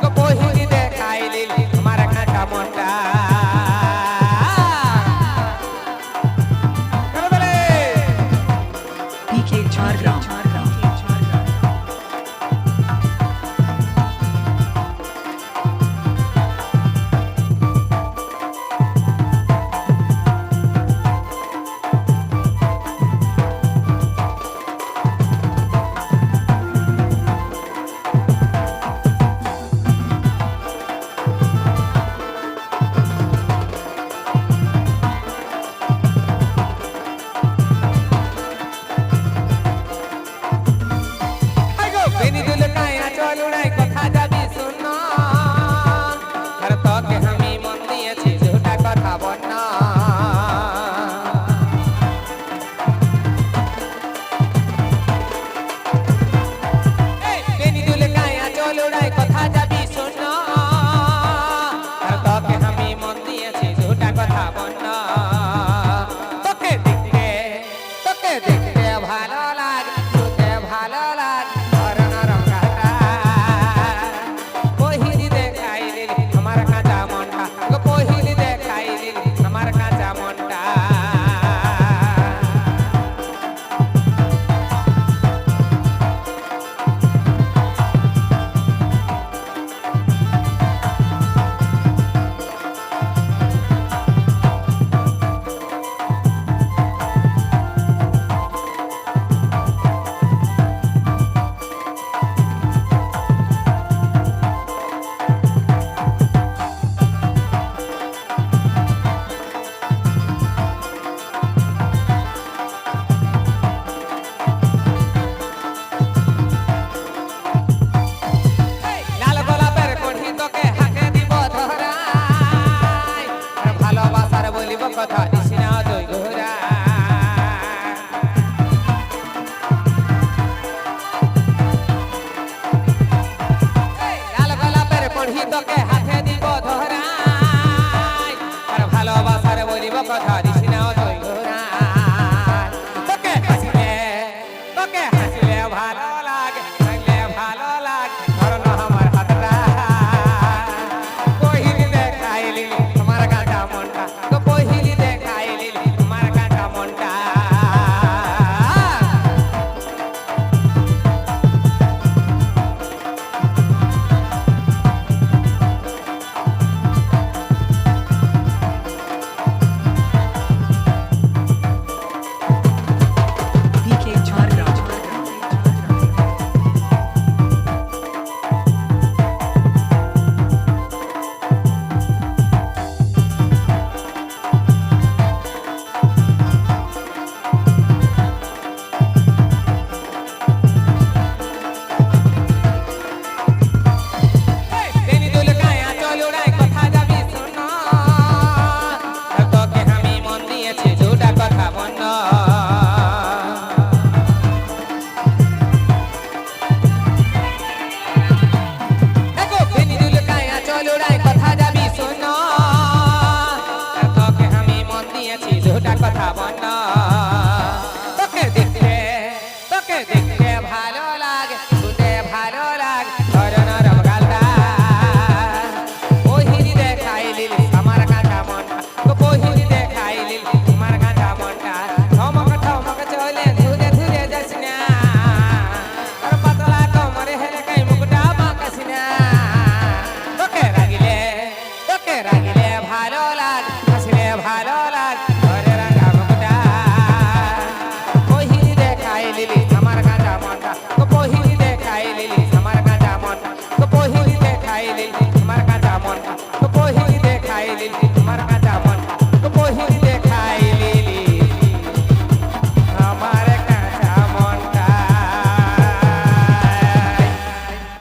গো পহিলি দেখাইলি আমার কাঁচা মনটা PK Jhargram. কথা দিস না দই ঘোরা লাল গোলাপের পড়ি তোকে হাতে দিব ধরা আর ভালোবাসার বলিব কথা দিস না দই ঘোরা তোকে হাসিলে ভালো লাগে ভালো লাগে ধরন আমার হাতটা কহিলি দেখাইলি আমার কাঁচা মনটা কথা বল তোকে দেখতে ভালো লাগে শুনতে ভালো লাগে ধরন রমগালটা পহিলি দেখাইলি আমার কাঁচা মনটা তো পহিলি দেখাইলি আমার কাঁচা মনটা ঠমক চলে ধুরে ধুরে যাস না আর পাতলা কমরে হেলে কাই মুকুটা বাঁকাস না তোকে রাগিলে ভালো লাগে হাসলে ভালো লাগে আমার কাঁচা মনটা তো পহিলি দেখাইলি আমার কাঁচা মনটা তো পহিলি দেখাইলি আমার কাঁচা মনটা তো পহিলি দেখাইলি